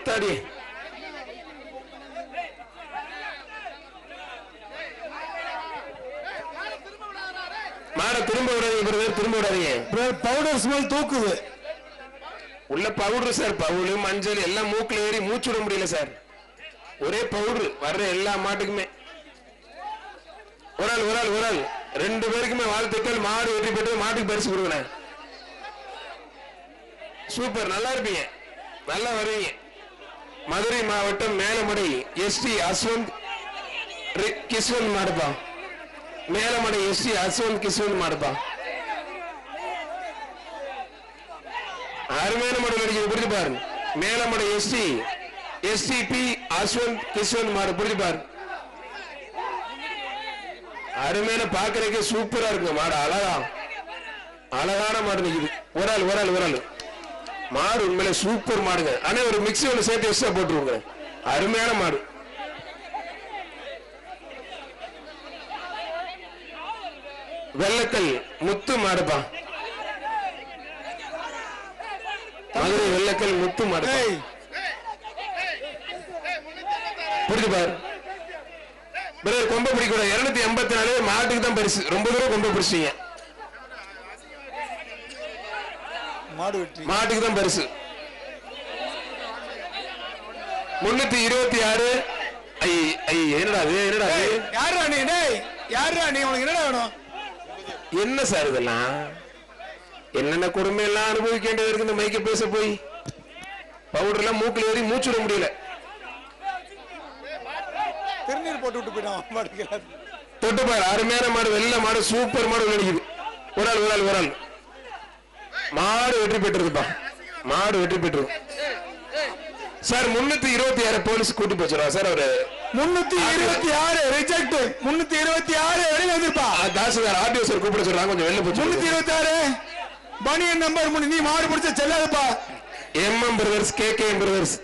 ஆத்தாடி மாட திரும்ப விடாதீங்க பிரதர், திரும்ப விடாதீங்க. பவுடர் ஸ்மெல் தூக்குது உள்ள பவுடர் சார், பவுல் மஞ்சள் எல்லாம் மூக்குல ஏறி மூச்சு விட முடியல சார். ஒரே பவுடர் வர்ற எல்லா மாட்டுக்குமே. ஒரு ஆள் 2 பேருக்குமே வாழ்த்துக்கள். மாடு வெற்றி பெற்று மாட்டுக்கு பரிசு கொடுக்கணும். சூப்பர், நல்லா இருப்பீங்க, நல்லா வருவீங்க. மதுரை மாவட்டம் மேலமடை எஸ்டி அஸ்வந்த் கிஸ்வந்த் மாடுப்பா. மேலமடை எஸ்டி அஸ்வந்த் கிஸ்வந்த் மாடுப்பா. அருமையான மாடு நடிக்க புரிஞ்சு பாரு. மேலமடை எஸ்டிபி அஸ்வந்த் கிஸ்வந்த் மாடு புரிஞ்சு பாரு. அருமையான பாக்குறதுக்கு சூப்பரா இருக்கு மாடு. அழகான மாடு நிக்குது. ஒரு ஆள் மாடு உண்மையில சூப்பர் மாடுங்க. ஆனா ஒரு மிக்ஸி ஒன்று சேர்த்து எக்ஸ்ட்ரா போட்டுருவாங்க. அருமையான மாடு. வெள்ளக்கல் முத்து மாடுப்பா. மதுரை வெள்ளக்கல் முத்து மாடு புரிஞ்சு பாரு. கொம்ப பிடிக்கூட 284 மாட்டுக்கு தான் பரிசு. ரொம்ப தூரம் கொம்ப பிடிச்சீங்க. மாட்டுக்கு தான் பரிசு. 326. என்னடா என்ன சார் இதெல்லாம்? என்னென்ன கொடுமை எல்லாம் அனுபவிக்க வேண்டியது இருக்கு இந்த மைக்க பேச போய். பவுடர் எல்லாம் மூக்கில் ஏறி மூச்சு விட முடியல. திருநீர் போட்டு விட்டு போயிடும். தொட்டு பாரு. அருமையான மாடு, வெள்ள மாடு, சூப்பர் மாடு நினைக்குது. ஒரு ஆள் மாடு வெற்றி பெற்றிருப்பா. மாடு வெற்றி பெற்று சார். 326 போலீஸ் கூட்டி போச்சுரா சார். அவரு 326 ரிஜெக்ட். 326 வெளியில வந்துருப்பா. தாசில்தார் ஆர்டிஓ சார் கூப்பிட சொல்றாங்க, கொஞ்சம் வெளில போச்சு. 326 பனியன் நம்பர் 3. நீ மாடு பிடிச்ச செல்லாதுப்பா. MM brothers, KKM brothers.